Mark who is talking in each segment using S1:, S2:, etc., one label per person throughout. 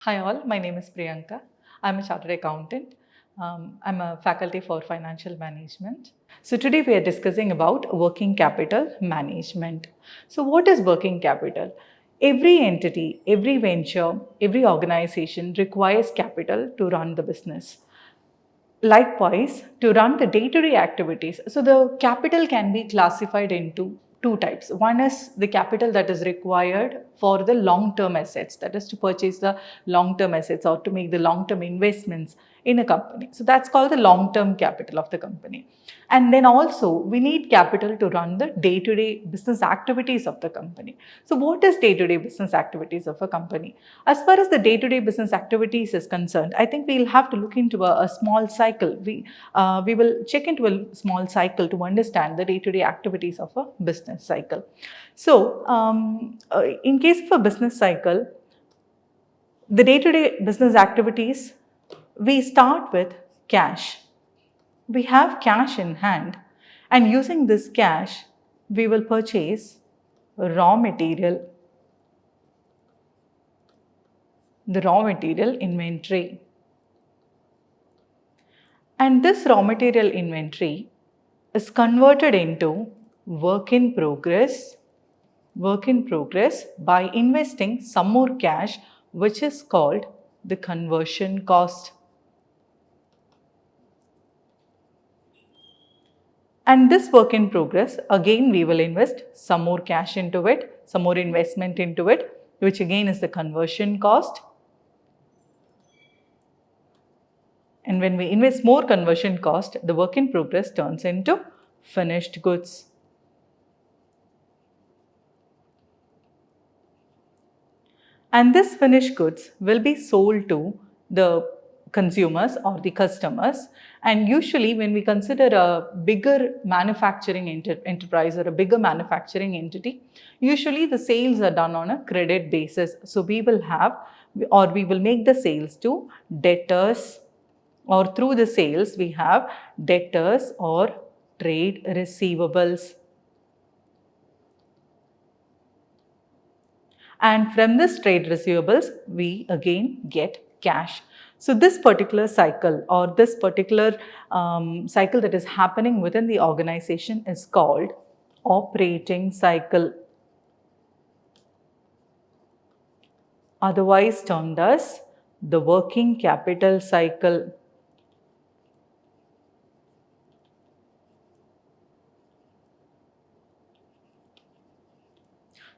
S1: Hi all, my name is Priyanka. I'm a chartered accountant. I'm a faculty for financial management. So today we are discussing about working capital management. So what is working capital? Every entity, every venture, every organization requires capital to run the business. Likewise, to run the day-to-day activities, so the capital can be classified into two types. One is the capital that is required for the long-term assets, that is to purchase the long-term assets or to make the long-term investments in a company. So that's called the long-term capital of the company. And then also we need capital to run the day-to-day business activities of the company. So what is day-to-day business activities of a company? As far as the day-to-day business activities is concerned, I think we'll have to look into a small cycle. We will check into a small cycle to understand the day-to-day activities of a business cycle. So in case of a business cycle, the day-to-day business activities, we start with cash. We have cash in hand, and using this cash, we will purchase raw material, the raw material inventory. And this raw material inventory is converted into work in progress by investing some more cash, which is called the conversion cost. And this work in progress, again we will invest some more cash into it, some more investment into it, which again is the conversion cost. And when we invest more conversion cost, the work in progress turns into finished goods. And this finished goods will be sold to the consumers or the customers. And usually when we consider a bigger manufacturing enterprise or a bigger manufacturing entity, usually the sales are done on a credit basis. So we will make the sales to debtors, or through the sales we have debtors or trade receivables. And from this trade receivables, we again get cash. So this particular cycle, or this particular cycle that is happening within the organization, is called operating cycle, otherwise termed as the working capital cycle.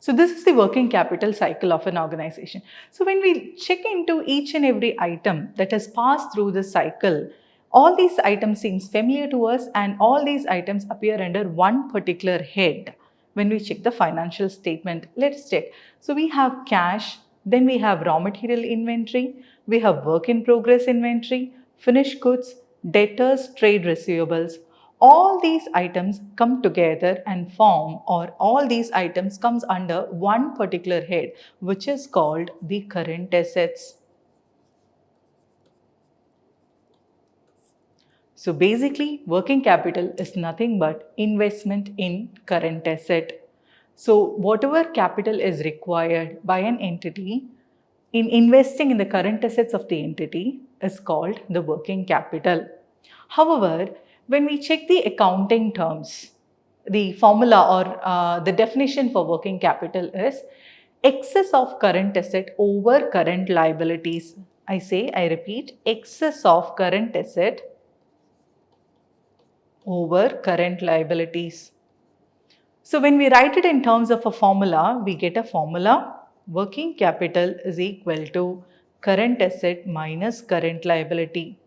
S1: So this is the working capital cycle of an organization. So when we check into each and every item that has passed through the cycle, all these items seems familiar to us, and all these items appear under one particular head. When we check the financial statement, let's check. So we have cash, then we have raw material inventory, we have work in progress inventory, finished goods, debtors, trade receivables. All these items come together and form, or all these items comes under one particular head, which is called the current assets. So basically, working capital is nothing but investment in current asset. So whatever capital is required by an entity in investing in the current assets of the entity is called the working capital. However, when we check the accounting terms, the formula or the definition for working capital is excess of current asset over current liabilities. I repeat, excess of current asset over current liabilities. So when we write it in terms of a formula, we get a formula: working capital is equal to current asset minus current liability.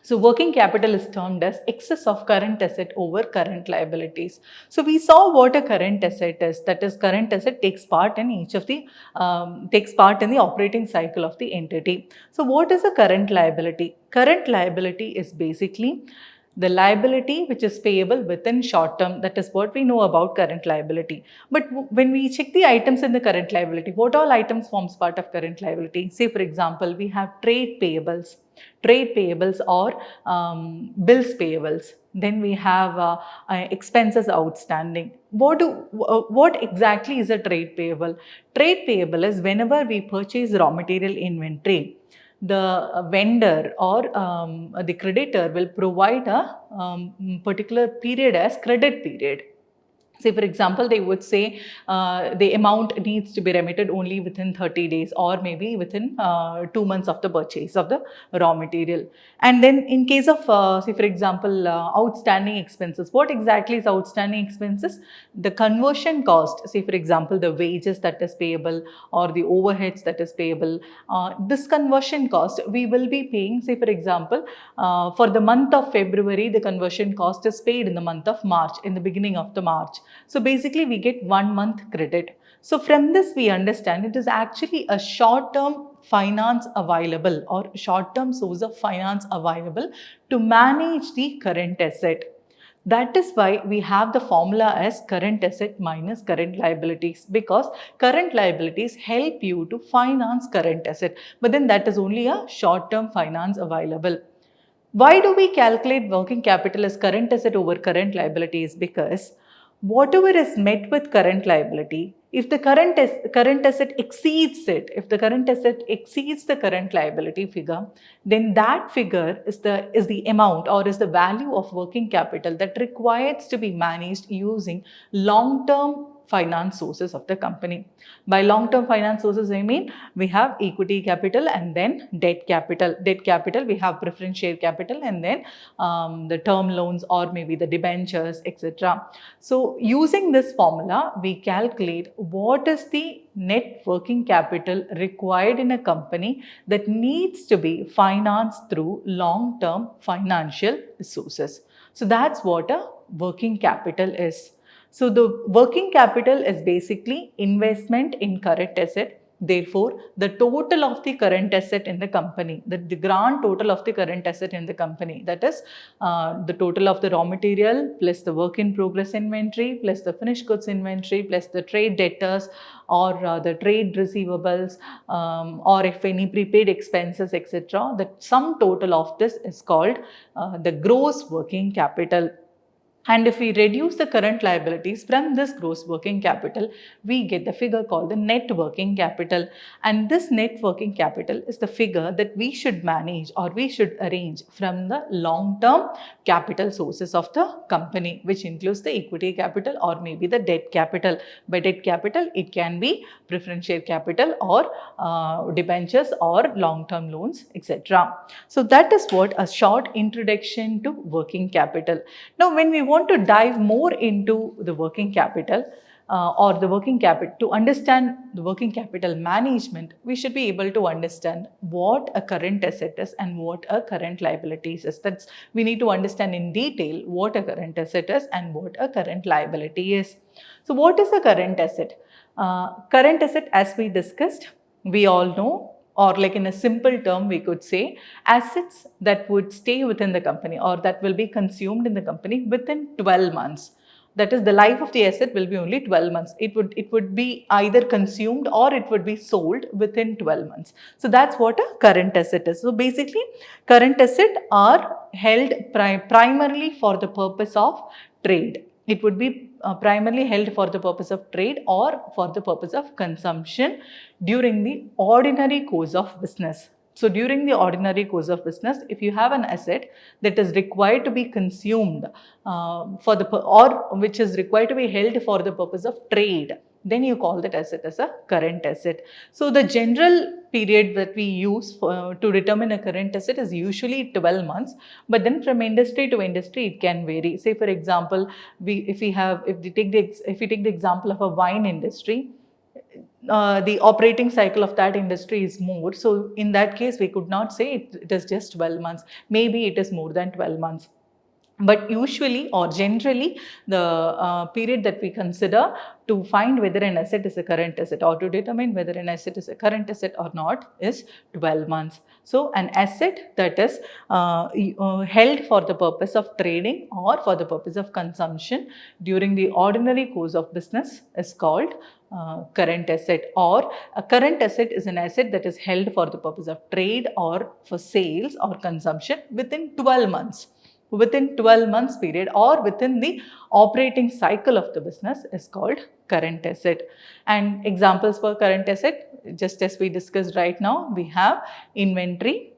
S1: So working capital is termed as excess of current asset over current liabilities. So we saw what a current asset is. That is, current asset takes part in the operating cycle of the entity. So what is a current liability? Current liability is basically the liability which is payable within short term. That is what we know about current liability. But when we check the items in the current liability, what all items forms part of current liability? Say for example, we have trade payables or bills payables. Then we have expenses outstanding. What exactly is a trade payable? Trade payable is whenever we purchase raw material inventory, the vendor or the creditor will provide a particular period as credit period. Say for example, they would say the amount needs to be remitted only within 30 days or maybe within 2 months of the purchase of the raw material. And then in case of say for example outstanding expenses, what exactly is outstanding expenses? The conversion cost, say for example the wages that is payable or the overheads that is payable, this conversion cost we will be paying. Say for example for the month of February, the conversion cost is paid in the month of March, in the beginning of the March. So basically we get 1 month credit. So from this we understand it is actually a short term finance available or short term source of finance available to manage the current asset. That is why we have the formula as current asset minus current liabilities, because current liabilities help you to finance current asset, but then that is only a short term finance available. Why do we calculate working capital as current asset over current liabilities? Because whatever is met with current liability, if the current asset exceeds it, if the current asset exceeds the current liability figure, then that figure is the amount or is the value of working capital that requires to be managed using long-term finance sources of the company. By long-term finance sources, I mean we have equity capital and then debt capital. Debt capital, we have preference share capital and then the term loans or maybe the debentures, etc. So using this formula, we calculate what is the net working capital required in a company that needs to be financed through long-term financial sources. So that's what a working capital is. So the working capital is basically investment in current asset. Therefore, the total of the current asset in the company, the grand total of the current asset in the company, that is the total of the raw material plus the work in progress inventory plus the finished goods inventory plus the trade debtors or the trade receivables or if any prepaid expenses, etc. The sum total of this is called the gross working capital. And if we reduce the current liabilities from this gross working capital, we get the figure called the net working capital. And this net working capital is the figure that we should manage or we should arrange from the long-term capital sources of the company, which includes the equity capital or maybe the debt capital. By debt capital, it can be preference share capital or debentures or long-term loans, etc. So that is what a short introduction to working capital. Now, when we want to dive more into the working capital or the working capital, to understand the working capital management, we should be able to understand what a current asset is and what a current liability is. That's, we need to understand in detail what a current asset is and what a current liability is. So what is a current asset? Current asset, as we discussed, we all know, or like in a simple term we could say, assets that would stay within the company or that will be consumed in the company within 12 months. That is, the life of the asset will be only 12 months. It would be either consumed or it would be sold within 12 months. So that's what a current asset is. So basically, current assets are held primarily for the purpose of trade. It would be primarily held for the purpose of trade or for the purpose of consumption during the ordinary course of business. So during the ordinary course of business, if you have an asset that is required to be consumed or which is required to be held for the purpose of trade, then you call that asset as a current asset. So the general period that we use to determine a current asset is usually 12 months, but then from industry to industry it can vary. Say for example, if we take the example of a wine industry, the operating cycle of that industry is more. So in that case, we could not say it is just 12 months. Maybe it is more than 12 months. But usually or generally, the period that we consider to find whether an asset is a current asset or to determine whether an asset is a current asset or not is 12 months. So, an asset that is held for the purpose of trading or for the purpose of consumption during the ordinary course of business is called current asset. Or a current asset is an asset that is held for the purpose of trade or for sales or consumption within 12 months. Within 12 months period or within the operating cycle of the business is called current asset. And examples for current asset, just as we discussed right now, we have inventory,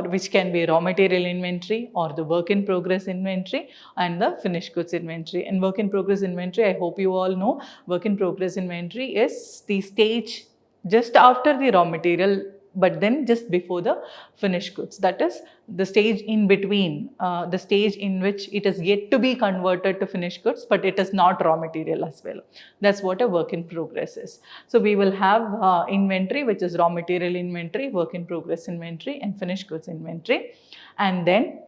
S1: which can be raw material inventory or the work in progress inventory and the finished goods inventory. And work in progress inventory, I hope you all know, work in progress inventory is the stage just after the raw material, but then just before the finished goods. That is the stage in between, the stage in which it is yet to be converted to finished goods, but it is not raw material as well. That's what a work in progress is. So we will have inventory, which is raw material inventory, work in progress inventory, and finished goods inventory. And then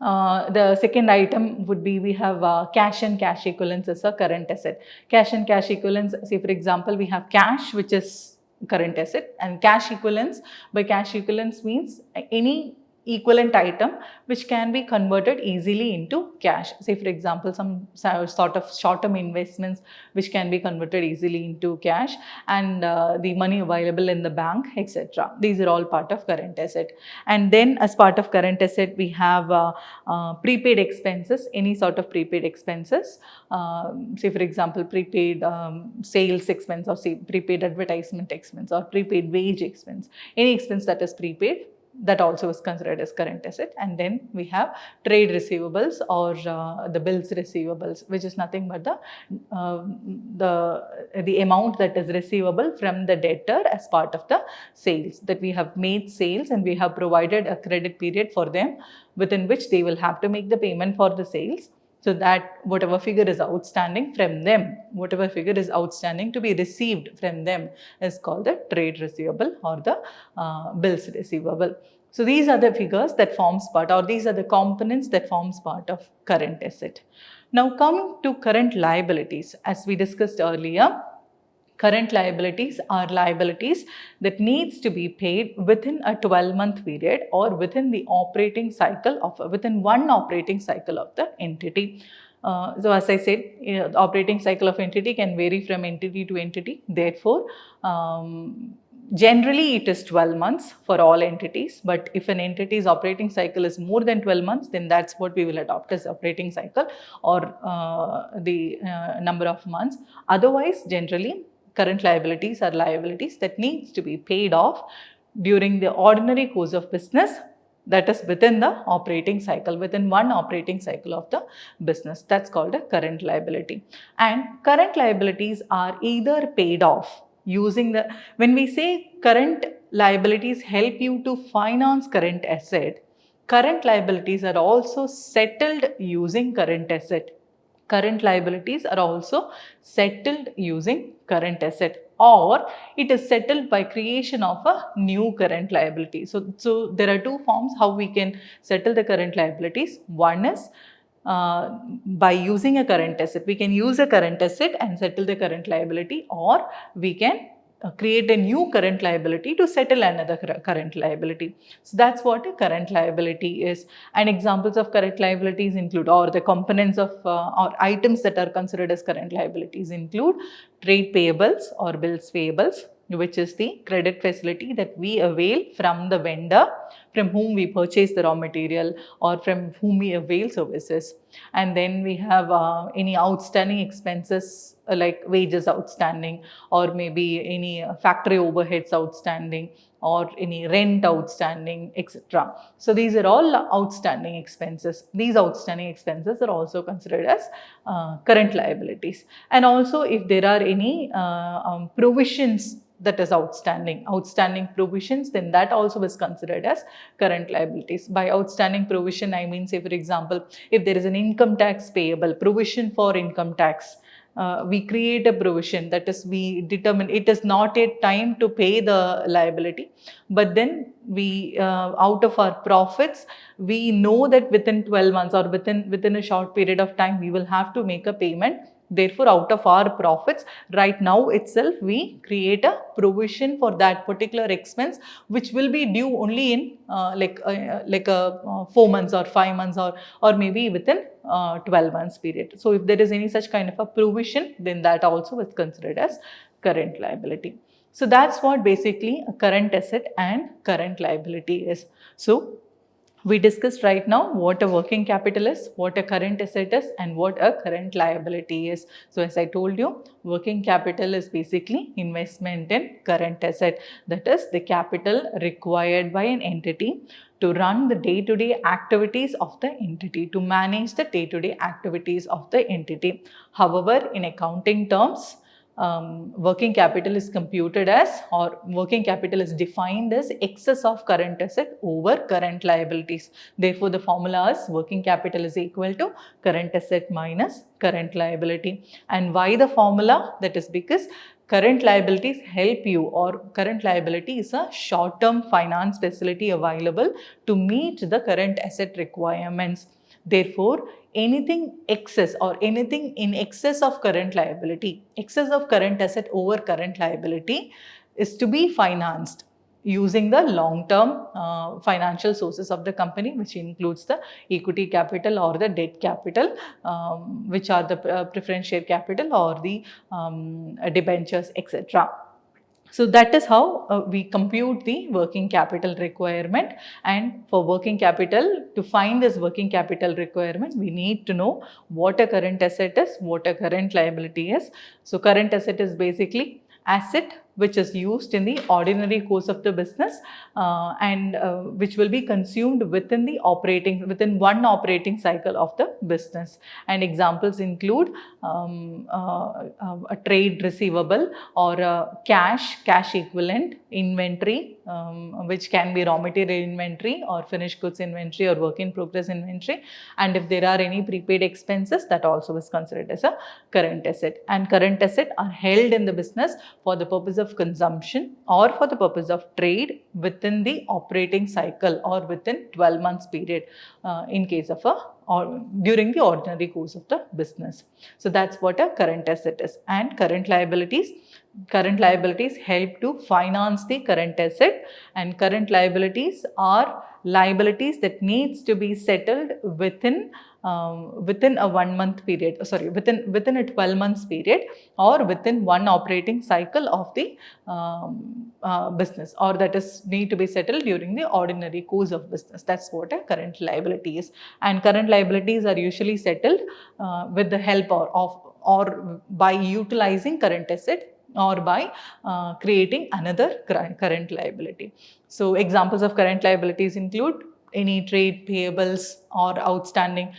S1: the second item would be, we have cash and cash equivalents as a current asset. Cash and cash equivalents, say for example, we have cash, which is current asset, and cash equivalents. By cash equivalents means any equivalent item which can be converted easily into cash. Say for example, some sort of short-term investments which can be converted easily into cash, and the money available in the bank, etc. These are all part of current asset. And then as part of current asset, we have prepaid expenses, any sort of prepaid expenses. Say for example, prepaid sales expense, or say prepaid advertisement expense, or prepaid wage expense. Any expense that is prepaid, that also is considered as current asset. And then we have trade receivables, or the bills receivables, which is nothing but the amount that is receivable from the debtor as part of the sales, that we have made sales and we have provided a credit period for them within which they will have to make the payment for the sales. So that whatever figure is outstanding from them, whatever figure is outstanding to be received from them is called the trade receivable or the bills receivable. So these are the figures that forms part, or these are the components that forms part of current asset. Now coming to current liabilities, as we discussed earlier, current liabilities are liabilities that needs to be paid within a 12-month period or within the operating cycle of, within one operating cycle of the entity. So as I said, the operating cycle of entity can vary from entity to entity. Therefore, generally it is 12 months for all entities, but if an entity's operating cycle is more than 12 months, then that's what we will adopt as operating cycle, or the number of months. Otherwise, generally, current liabilities are liabilities that needs to be paid off during the ordinary course of business, that is within the operating cycle, within one operating cycle of the business. That's called a current liability. And current liabilities are either paid off using the, when we say current liabilities help you to finance current asset, current liabilities are also settled using current asset. Current liabilities are also settled using current asset, or it is settled by creation of a new current liability. So there are two forms how we can settle the current liabilities. One is by using a current asset. We can use a current asset and settle the current liability, or we can create a new current liability to settle another current liability. So that's what a current liability is. And examples of current liabilities include, or the components of or items that are considered as current liabilities include trade payables or bills payables, which is the credit facility that we avail from the vendor from whom we purchase the raw material or from whom we avail services. And then we have any outstanding expenses like wages outstanding, or maybe any factory overheads outstanding, or any rent outstanding, etc. So these are all outstanding expenses. These outstanding expenses are also considered as current liabilities. And also if there are any provisions that is outstanding provisions, then that also is considered as current liabilities. By outstanding provision, I mean, say for example, if there is an income tax payable, provision for income tax, we create a provision, that is, we determine it is not yet time to pay the liability, but then we out of our profits, we know that within 12 months or within a short period of time we will have to make a payment. Therefore, out of our profits, right now itself, we create a provision for that particular expense, which will be due only in 4 months or 5 months, or maybe within 12 months period. So if there is any such kind of a provision, then that also is considered as current liability. So that's what basically a current asset and current liability is. So we discussed right now what a working capital is, what a current asset is, and what a current liability is. So as I told you, working capital is basically investment in current asset. That is the capital required by an entity to run the day-to-day activities of the entity, to manage the day-to-day activities of the entity. However, in accounting terms, working capital is computed as, or working capital is defined as, excess of current asset over current liabilities. Therefore, the formula is working capital is equal to current asset minus current liability. And why the formula? That is because current liabilities help you, or current liability is a short-term finance facility available to meet the current asset requirements. Therefore, anything excess or anything in excess of current liability, excess of current asset over current liability, is to be financed using the long-term financial sources of the company, which includes the equity capital or the debt capital, which are the preference share capital or the debentures, etc. So that is how we compute the working capital requirement. And for working capital, to find this working capital requirement, we need to know what a current asset is, what a current liability is. So current asset is basically asset which is used in the ordinary course of the business, and which will be consumed within one operating cycle of the business. And examples include a trade receivable, or a cash equivalent, inventory, which can be raw material inventory or finished goods inventory or work in progress inventory. And if there are any prepaid expenses, that also is considered as a current asset. And current asset are held in the business for the purpose of consumption or for the purpose of trade within the operating cycle or within 12 months period, in case of during the ordinary course of the business. So that's what a current asset is. And current liabilities help to finance the current asset, and current liabilities are liabilities that needs to be settled within a 1 month period, within a 12 months period, or within one operating cycle of the business, or that is need to be settled during the ordinary course of business. That's what a current liability is. And current liabilities are usually settled with the help or by utilizing current asset, or by creating another current liability. So examples of current liabilities include any trade payables or outstanding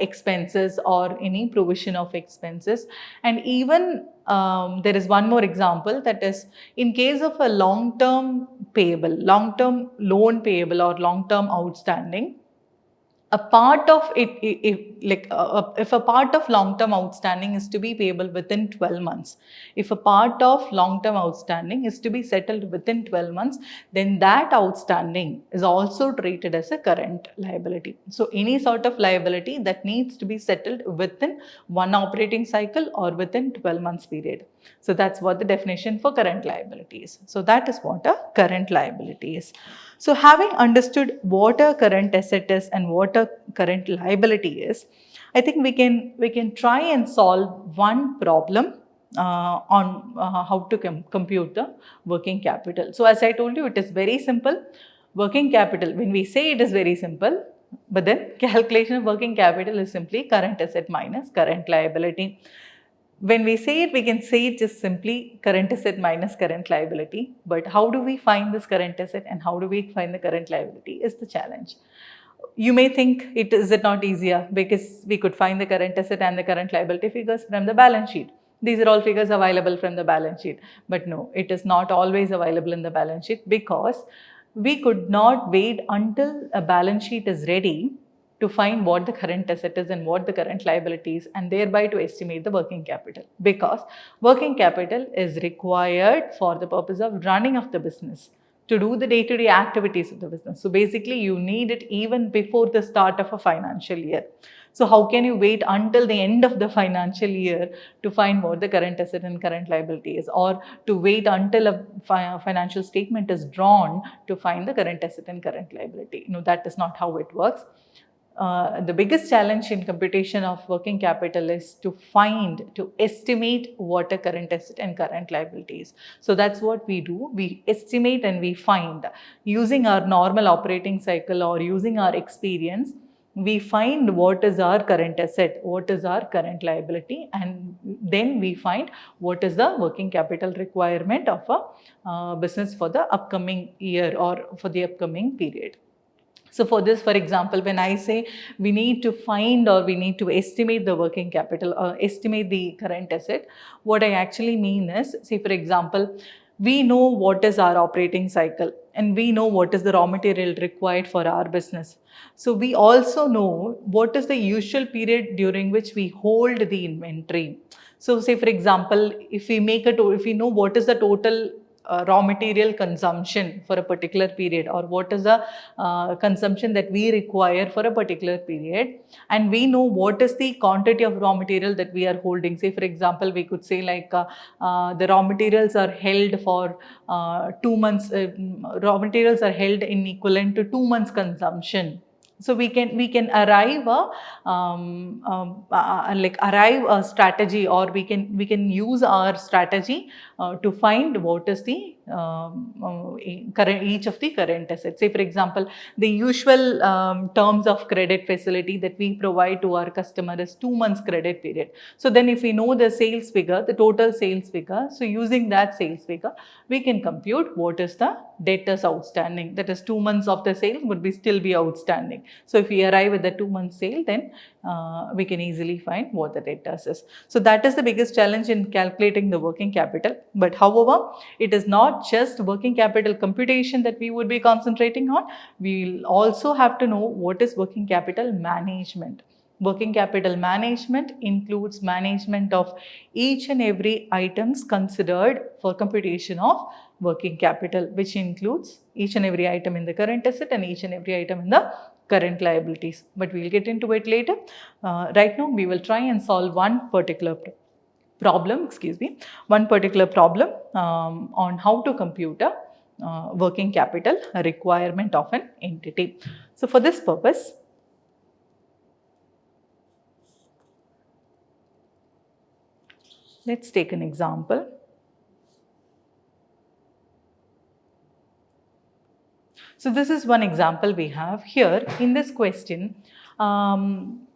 S1: expenses, or any provision of expenses. And even there is one more example, that is, in case of a long-term loan payable or long-term outstanding, a part of it, if a part of long-term outstanding is to be payable within 12 months, if a part of long-term outstanding is to be settled within 12 months, then that outstanding is also treated as a current liability. So any sort of liability that needs to be settled within one operating cycle or within 12 months period. So that's what the definition for current liability is. So that is what a current liability is. So having understood what a current asset is and what a current liability is, I think we can try and solve one problem on how to compute the working capital. So as I told you, it is very simple. Working capital, when we say it is very simple, but then calculation of working capital is simply current asset minus current liability. When we say it, we can say it just simply current asset minus current liability. But how do we find this current asset and how do we find the current liability is the challenge. You may think, is it not easier, because we could find the current asset and the current liability figures from the balance sheet. These are all figures available from the balance sheet. But no, it is not always available in the balance sheet, because we could not wait until a balance sheet is ready to find what the current asset is and what the current liability is, and thereby to estimate the working capital, because working capital is required for the purpose of running of the business, to do the day-to-day activities of the business. So basically you need it even before the start of a financial year. So how can you wait until the end of the financial year to find what the current asset and current liability is, or to wait until a financial statement is drawn to find the current asset and current liability? No, that is not how it works. The biggest challenge in computation of working capital is to estimate what a current asset and current liability is. So that's what we do. We estimate and we find, using our normal operating cycle or using our experience, we find what is our current asset, what is our current liability, and then we find what is the working capital requirement of a business for the upcoming year or for the upcoming period. So for this, for example, when I say we need to find or we need to estimate the working capital or estimate the current asset, what I actually mean is, say for example, we know what is our operating cycle and we know what is the raw material required for our business. So we also know what is the usual period during which we hold the inventory. So say for example, if we know what is the total raw material consumption for a particular period, or what is the consumption that we require for a particular period, and we know what is the quantity of raw material that we are holding. Say for example, we could say like the raw materials are held for 2 months, raw materials are held in equivalent to 2 months consumption. So we can arrive arrive a strategy, or we can use our strategy to find what is the current, each of the current assets. Say for example, the usual terms of credit facility that we provide to our customer is 2 months credit period. So then if we know the sales figure, the total sales figure, so using that sales figure, we can compute what is the debtors outstanding. That is 2 months of the sale would still be outstanding. So if we arrive at the 2 month sale, then we can easily find what the debtors is. So that is the biggest challenge in calculating the working capital. But however, it is not just working capital computation that we would be concentrating on. We will also have to know what is working capital management. Working capital management includes management of each and every items considered for computation of working capital, which includes each and every item in the current asset and each and every item in the current liabilities. But we'll get into it later. Right now, we will try and solve one particular problem on how to compute a working capital requirement of an entity. So for this purpose, let's take an example. So this is one example we have here. In this question, from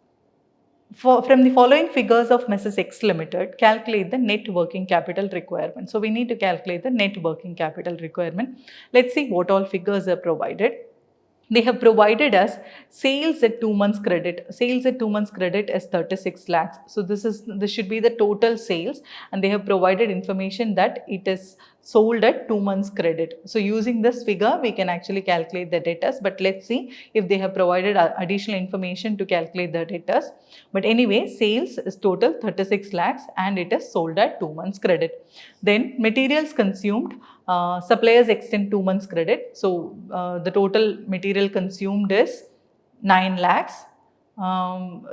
S1: the following figures of Mrs. X Limited, calculate the net working capital requirement. So we need to calculate the net working capital requirement. Let's see what all figures are provided. They have provided us sales at 2 months credit. Sales at 2 months credit is 36 lakhs. So this should be the total sales, and they have provided information that it is sold at 2 months credit. So using this figure, we can actually calculate the debtors, but let's see if they have provided additional information to calculate the debtors. But anyway, sales is total 36 lakhs and it is sold at 2 months credit. Then materials consumed, suppliers extend 2 months credit. So the total material consumed is 9 lakhs.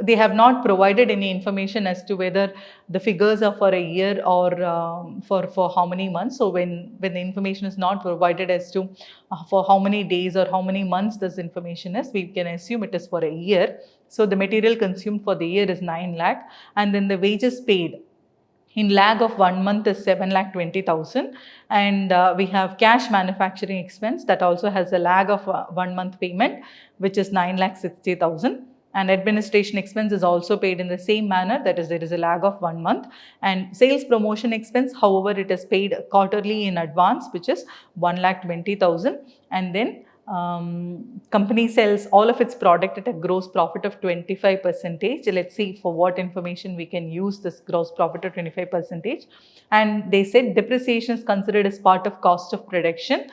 S1: They have not provided any information as to whether the figures are for a year or for how many months. So when the information is not provided as to for how many days or how many months this information is, we can assume it is for a year. So the material consumed for the year is 9 lakh, and then the wages paid in lag of 1 month is 7,20,000, and we have cash manufacturing expense that also has a lag of 1 month payment, which is 9,60,000. And administration expense is also paid in the same manner, that is, there is a lag of 1 month. And sales promotion expense, however, it is paid quarterly in advance, which is 1,20,000. And then company sells all of its product at a gross profit of 25%. Let's see for what information we can use this gross profit of 25%. And they said depreciation is considered as part of cost of production.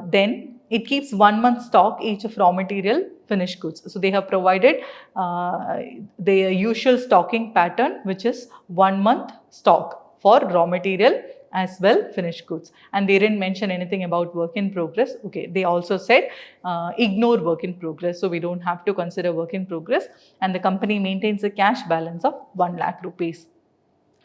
S1: Then it keeps 1 month stock each of raw material, finished goods. So they have provided their usual stocking pattern, which is 1 month stock for raw material as well finished goods, and they didn't mention anything about work in progress. Okay, they also said ignore work in progress, so we don't have to consider work in progress, and the company maintains a cash balance of 1 lakh rupees.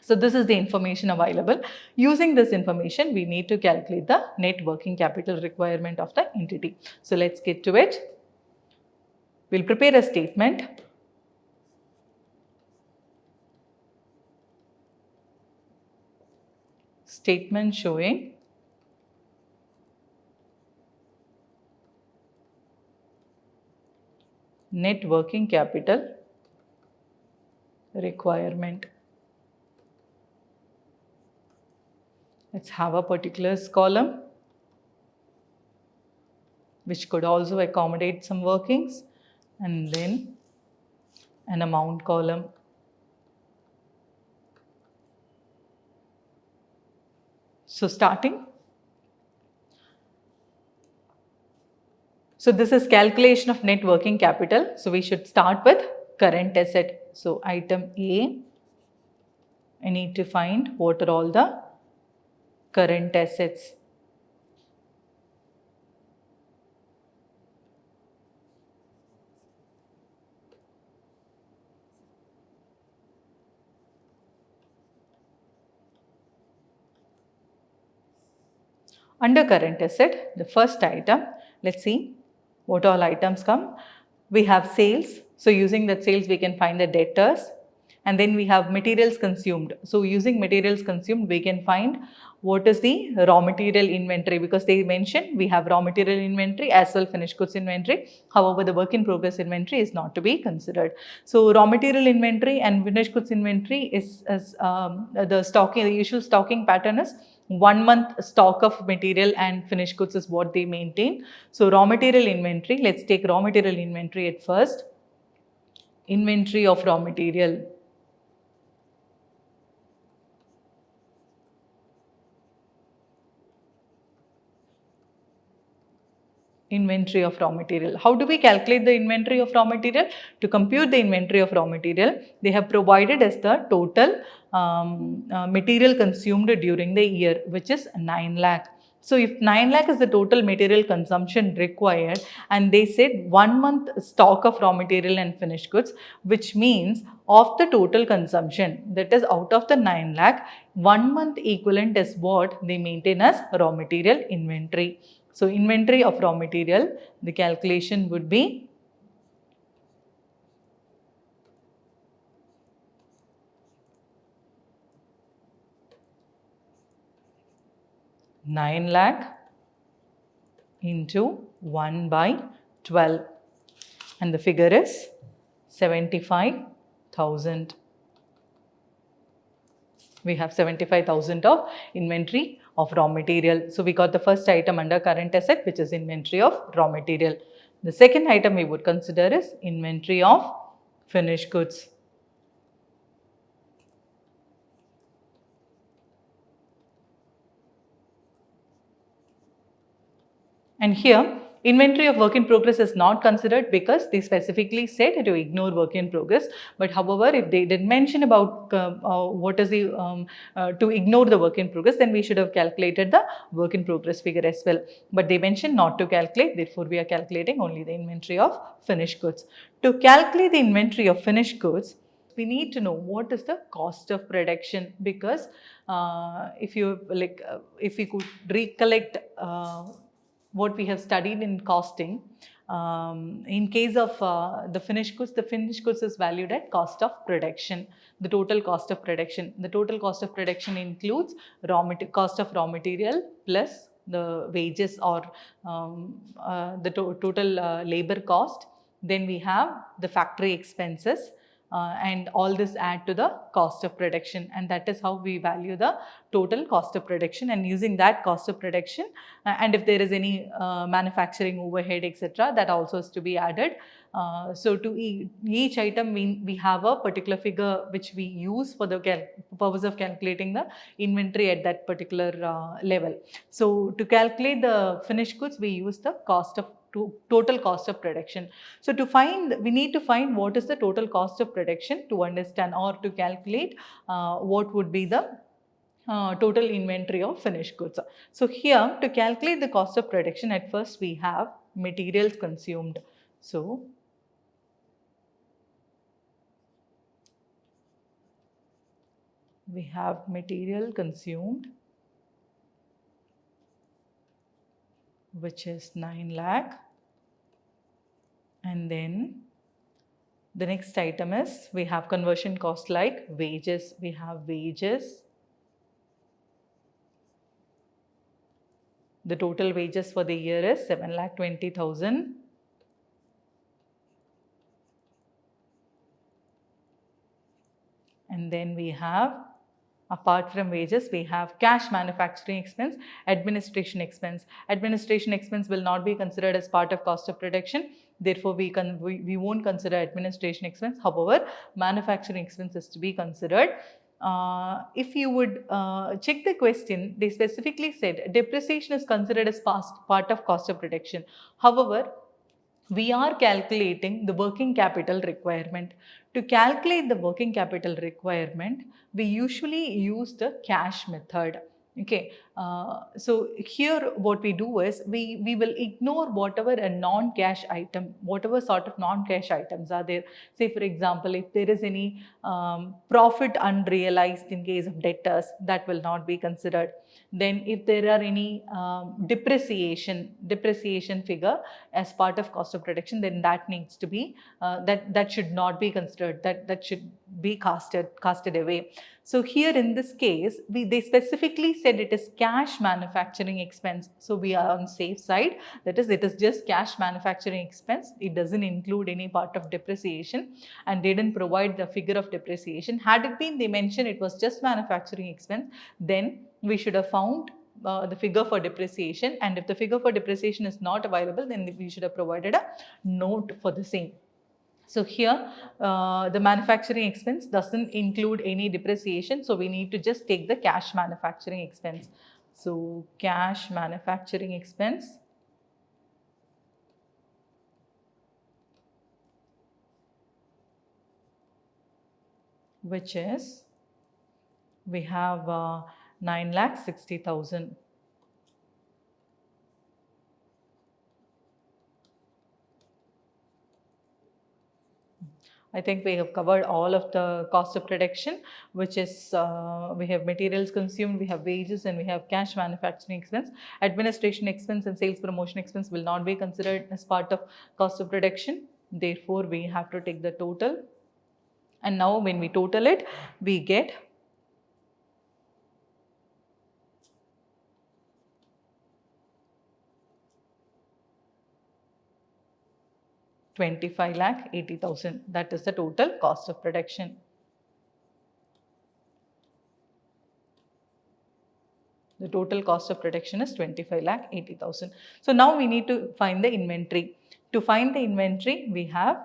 S1: So this is the information available. Using this information, we need to calculate the net working capital requirement of the entity. So let's get to it. We'll prepare a statement. Statement showing net working capital requirement. Let's have a particulars column, which could also accommodate some workings, and then an amount column. So starting. So this is calculation of net working capital. So we should start with current asset. So item A, I need to find what are all the current assets. Under current asset, the first item, let's see what all items come. We have sales. So using that sales, we can find the debtors. And then we have materials consumed. So using materials consumed, we can find what is the raw material inventory, because they mentioned we have raw material inventory as well finished goods inventory. However, the work in progress inventory is not to be considered. So raw material inventory and finished goods inventory is the usual stocking pattern is 1 month stock of material and finished goods is what they maintain. So raw material inventory, let's take raw material inventory at first. Inventory of raw material. Inventory of raw material. How do we calculate the inventory of raw material? To compute the inventory of raw material, they have provided as the total material consumed during the year, which is 9 lakh. So if 9 lakh is the total material consumption required, and they said 1 month stock of raw material and finished goods, which means of the total consumption, that is out of the 9 lakh, 1 month equivalent is what they maintain as raw material inventory. So inventory of raw material, the calculation would be ₹9 lakh into 1/12, and the figure is 75,000. We have 75,000 of inventory of raw material. So we got the first item under current asset, which is inventory of raw material. The second item we would consider is inventory of finished goods. And here, inventory of work in progress is not considered because they specifically said to ignore work in progress. But however, if they did mention about what is the to ignore the work in progress, then we should have calculated the work in progress figure as well. But they mentioned not to calculate, therefore we are calculating only the inventory of finished goods. To calculate the inventory of finished goods, we need to know what is the cost of production, because if you if we could recollect what we have studied in costing, in case of the finished goods is valued at cost of production, the total cost of production. The total cost of production includes cost of raw material plus the wages or the total labor cost. Then we have the factory expenses, and all this add to the cost of production, and that is how we value the total cost of production, and using that cost of production, and if there is any manufacturing overhead, etc., that also is to be added. So to each item, we have a particular figure which we use for the purpose of calculating the inventory at that particular level. So to calculate the finished goods, we use the total cost of production. So we need to find what is the total cost of production to understand or to calculate what would be the total inventory of finished goods. So here, to calculate the cost of production, at first we have materials consumed. So we have material consumed, which is 9 lakh. And then the next item is, we have conversion cost like wages. We have wages. The total wages for the year is 7,20,000. And then we have, apart from wages, we have cash manufacturing expense, administration expense. Administration expense will not be considered as part of cost of production. Therefore, we won't consider administration expense. However, manufacturing expense is to be considered. If you would check the question, they specifically said depreciation is considered as part of cost of production. However, we are calculating the working capital requirement. To calculate the working capital requirement, we usually use the cash method. Okay, so here what we do is we will ignore whatever a non-cash item, whatever sort of non-cash items are there. Say for example, if there is any profit unrealized in case of debtors, that will not be considered. Then if there are any depreciation figure as part of cost of production, then that needs to be that should not be considered, that should be casted away. So here in this case, they specifically said it is cash manufacturing expense. So we are on safe side. That is, it is just cash manufacturing expense. It doesn't include any part of depreciation, and they didn't provide the figure of depreciation. Had it been they mentioned it was just manufacturing expense, then we should have found the figure for depreciation, and if the figure for depreciation is not available, then we should have provided a note for the same. So here the manufacturing expense doesn't include any depreciation, so we need to just take the cash manufacturing expense. So cash manufacturing expense, which is, we have 9,60,000. I think we have covered all of the cost of production, which is we have materials consumed, we have wages, and we have cash manufacturing expense. Administration expense and sales promotion expense will not be considered as part of cost of production. Therefore, we have to take the total. And now when we total it, we get 25,80,000. That is the total cost of production. The total cost of production is 25,80,000. So now we need to find the inventory. To find the inventory, we have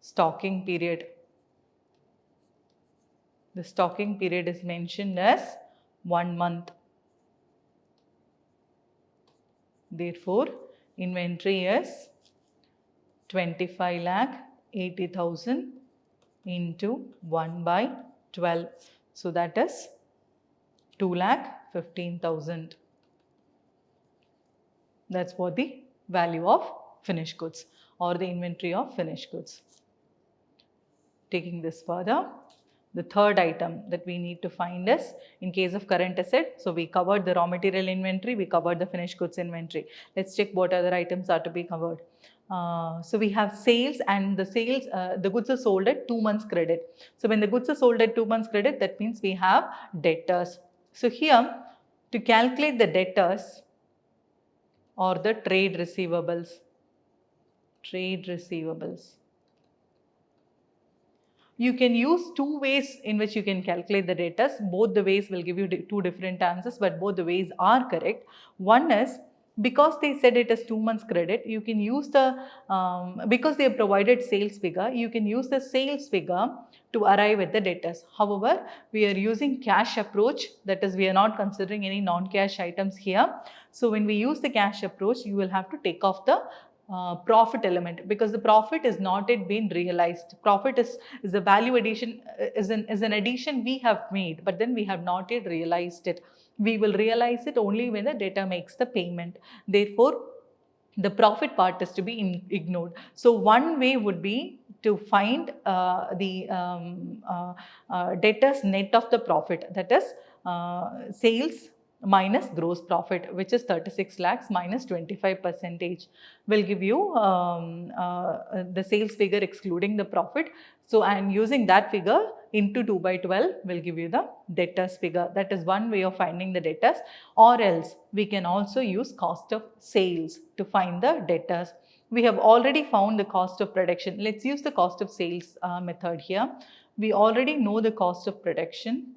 S1: stocking period. The stocking period is mentioned as 1 month. Therefore, inventory is 25,80,000 into 1/12. So that is 2,15,000. That's what the value of finished goods or the inventory of finished goods. Taking this further, the third item that we need to find is in case of current asset. So we covered the raw material inventory, we covered the finished goods inventory. Let's check what other items are to be covered. So we have sales, and the sales, the goods are sold at 2 months credit. So when the goods are sold at 2 months credit, that means we have debtors. So here, to calculate the debtors or the trade receivables, You can use two ways in which you can calculate the debtors. Both the ways will give you two different answers, but both the ways are correct. One is, because they said it is 2 months credit, you can use the, because they have provided sales figure, you can use the sales figure to arrive at the debtors. However, we are using cash approach, that is, we are not considering any non-cash items here. So when we use the cash approach, you will have to take off the profit element, because the profit is not yet been realized. Profit is a value addition, is an addition we have made, but then we have not yet realized it. We will realize it only when the debtor makes the payment. Therefore, the profit part is to be ignored. So one way would be to find the debtors net of the profit, that is sales minus gross profit, which is 36 lakhs minus 25% will give you the sales figure excluding the profit. So, and using that figure into 2 by 12 will give you the debtors figure. That is one way of finding the debtors, or else we can also use cost of sales to find the debtors. We have already found the cost of production. Let's use the cost of sales method here. We already know the cost of production,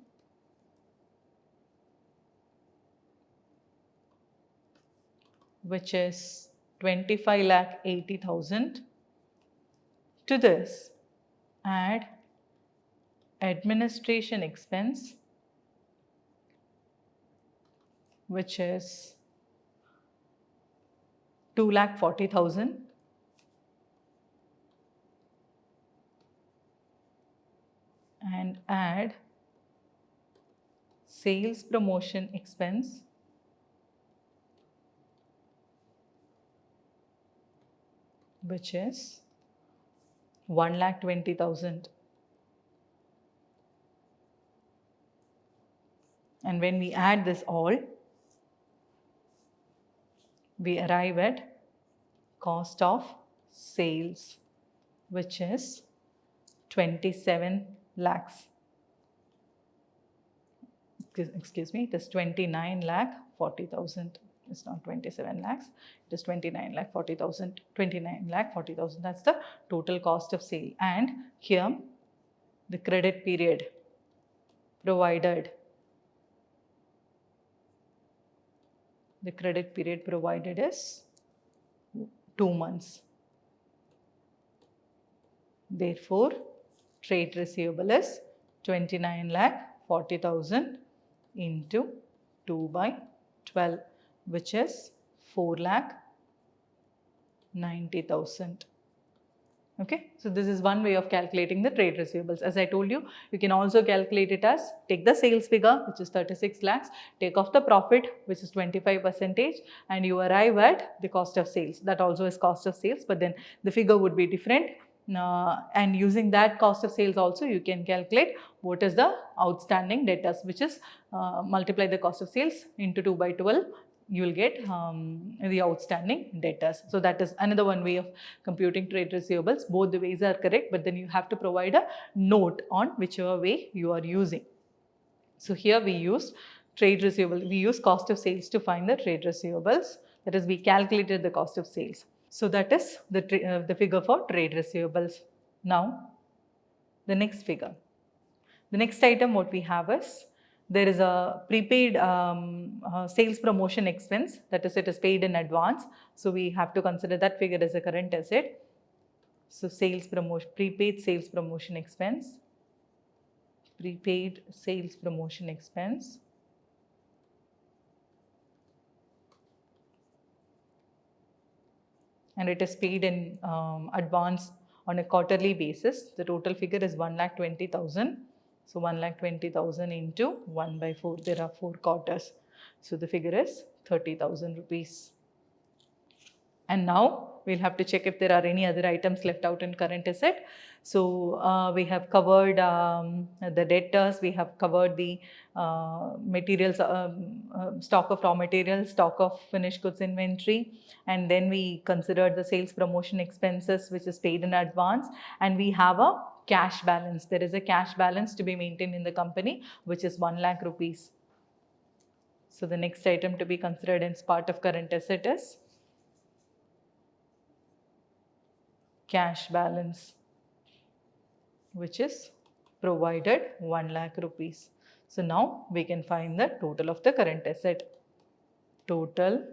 S1: which is 25 lakh 80,000. To this, add administration expense, which is 2 lakh 40,000. And add sales promotion expense, which is 1 lakh 20,000. And when we add this all, we arrive at cost of sales, which is 27 lakhs. Excuse me, it is 29 lakh 40,000. It's not 27 lakhs, it is 29 lakh 40,000. 29 lakh 40,000, that's the total cost of sale. And here the credit period provided, the credit period provided is 2 months. Therefore, trade receivable is 29 lakh 40,000 into 2 by 12, which is 4 lakh 90,000. Okay, so this is one way of calculating the trade receivables. As I told you, you can also calculate it as, take the sales figure, which is 36 lakhs, take off the profit, which is 25%, and you arrive at the cost of sales. That also is cost of sales, but then the figure would be different. And using that cost of sales also, you can calculate what is the outstanding debtors, which is multiply the cost of sales into 2 by 12. You will get the outstanding debtors. So that is another one way of computing trade receivables. Both the ways are correct, but then you have to provide a note on whichever way you are using. So here we use trade receivable. We use cost of sales to find the trade receivables. That is, we calculated the cost of sales. So that is the figure for trade receivables. Now, the next figure. The next item what we have is, there is a prepaid sales promotion expense, that is, it is paid in advance. So we have to consider that figure as a current asset. So sales promotion, prepaid sales promotion expense, prepaid sales promotion expense. And it is paid in advance on a quarterly basis. The total figure is 1,20,000. So 1,20,000 into 1 by 4. There are 4 quarters. So the figure is 30,000 rupees. And now we'll have to check if there are any other items left out in current asset. So we have covered the debtors, we have covered the materials, stock of raw materials, stock of finished goods inventory, and then we considered the sales promotion expenses, which is paid in advance, and we have a cash balance. There is a cash balance to be maintained in the company, which is 1 lakh rupees. So the next item to be considered as part of current asset is cash balance, which is provided 1 lakh rupees. So now we can find the total of the current asset. Total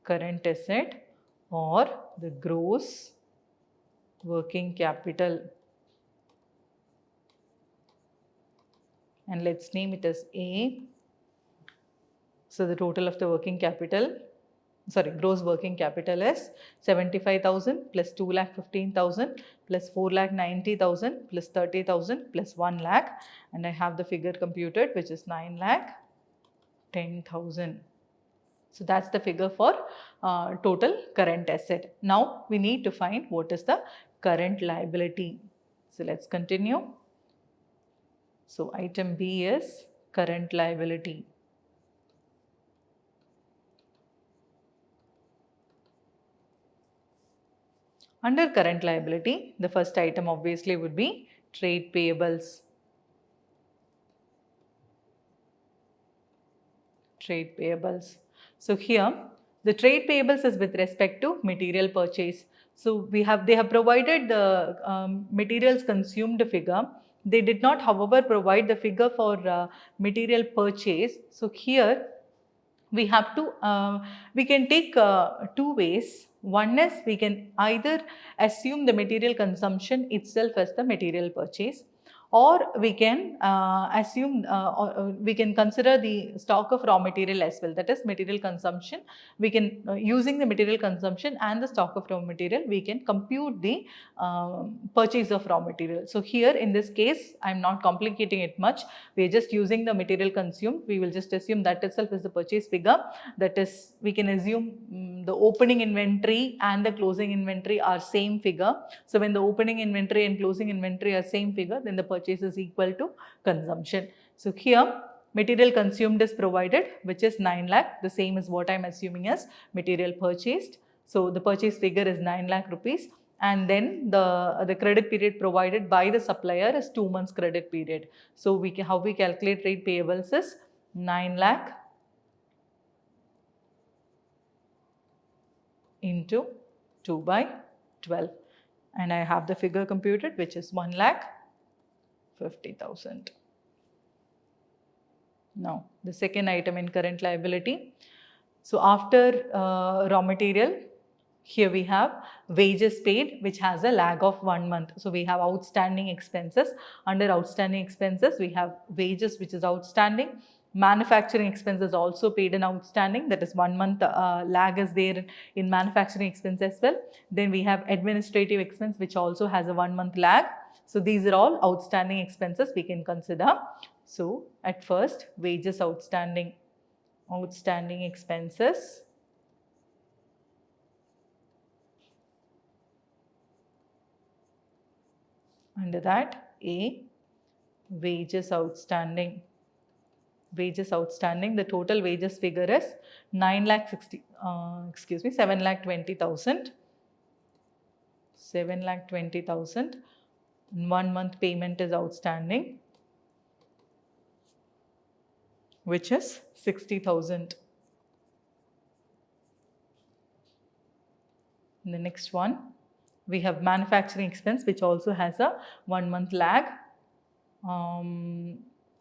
S1: current asset or the gross working capital, and let's name it as A. So the total of the gross working capital is 75,000 plus 2,15,000 plus 4,90,000 plus 30,000 plus 1 lakh, and I have the figure computed, which is 9,10,000. So that's the figure for total current asset. Now we need to find what is the current liability. So let's continue. So item B is current liability. Under current liability, the first item obviously would be trade payables. Trade payables. So here the trade payables is with respect to material purchase. So they have provided the materials consumed figure. They did not, however, provide the figure for material purchase. So here we have to we can take two ways. One is we can either assume the material consumption itself as the material purchase, or we can assume we can consider the stock of raw material as well, that is material consumption. We can using the material consumption and the stock of raw material, we can compute the purchase of raw material. So here in this case, I am not complicating it much. We are just using the material consumed. We will just assume that itself is the purchase figure. That is, we can assume the opening inventory and the closing inventory are same figure. So when the opening inventory and closing inventory are same figure, then the purchase is equal to consumption. So here material consumed is provided, which is 9 lakh. The same is what I am assuming as material purchased. So the purchase figure is 9 lakh rupees. And then the credit period provided by the supplier is 2 months credit period. So how we calculate trade payables is 9 lakh into 2 by 12, and I have the figure computed, which is 1,50,000. Now the second item in current liability. So after raw material, here we have wages paid, which has a lag of 1 month. So we have outstanding expenses. Under outstanding expenses, we have wages, which is outstanding. Manufacturing expenses also paid in outstanding, that is 1 month lag is there in manufacturing expense as well. Then we have administrative expense, which also has a 1 month lag. So these are all outstanding expenses we can consider. So at first, wages outstanding expenses. Under that, A, wages outstanding. Wages outstanding, the total wages figure is 7,20,000. 7,20,000. 1 month payment is outstanding, which is 60,000. The next one, we have manufacturing expense, which also has a 1 month lag,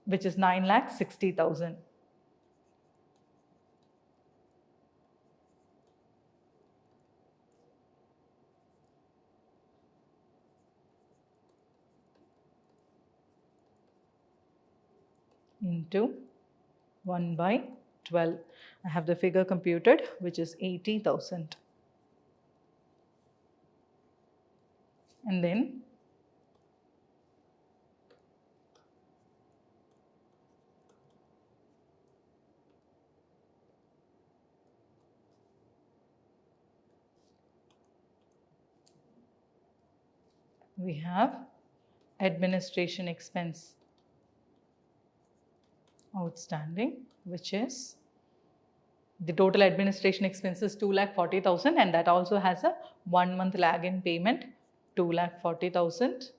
S1: which is 9,60,000. Into 1 by 12. I have the figure computed, which is 80,000. And then we have administration expense outstanding, which is the total administration expense is 2,40,000, and that also has a 1 month lag in payment. 2,40,000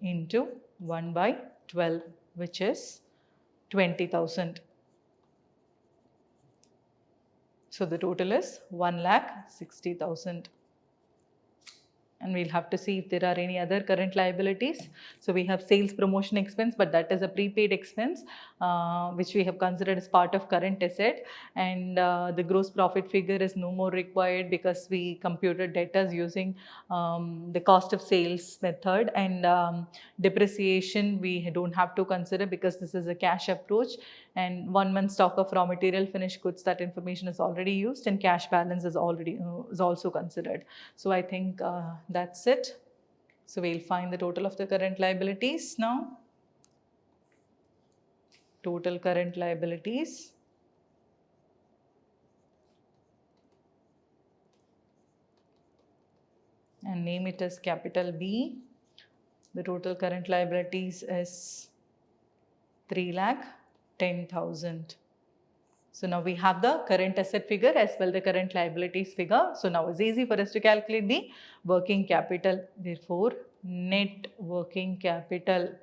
S1: into 1 by 12, which is 20,000. So the total is 1,60,000. And we'll have to see if there are any other current liabilities. So we have sales promotion expense, but that is a prepaid expense, which we have considered as part of current asset. And the gross profit figure is no more required because we computed debtors using the cost of sales method. And depreciation we don't have to consider because this is a cash approach. And 1 month stock of raw material, finished goods, that information is already used, and cash balance is also considered. So I think that's it. So we'll find the total of the current liabilities now. Total current liabilities. And name it as capital B. The total current liabilities is 3,10,000. So now we have the current asset figure as well the current liabilities figure. So now it's easy for us to calculate the working capital. Therefore, net working capital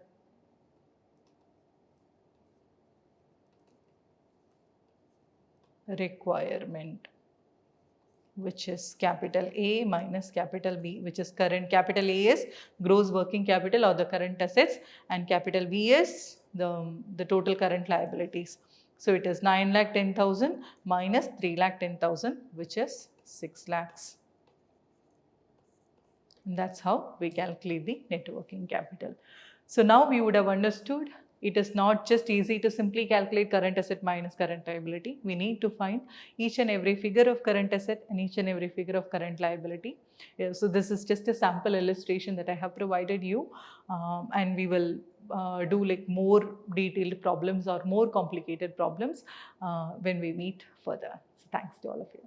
S1: requirement, which is capital A minus capital B, which is current. Capital A is gross working capital or the current assets, and capital B is the total current liabilities. So it is 9,10,000 minus 3,10,000, which is 6 lakhs. And that's how we calculate the net working capital. So now we would have understood it is not just easy to simply calculate current asset minus current liability. We need to find each and every figure of current asset and each and every figure of current liability. So this is just a sample illustration that I have provided you, and we will do like more detailed problems or more complicated problems when we meet further. So thanks to all of you.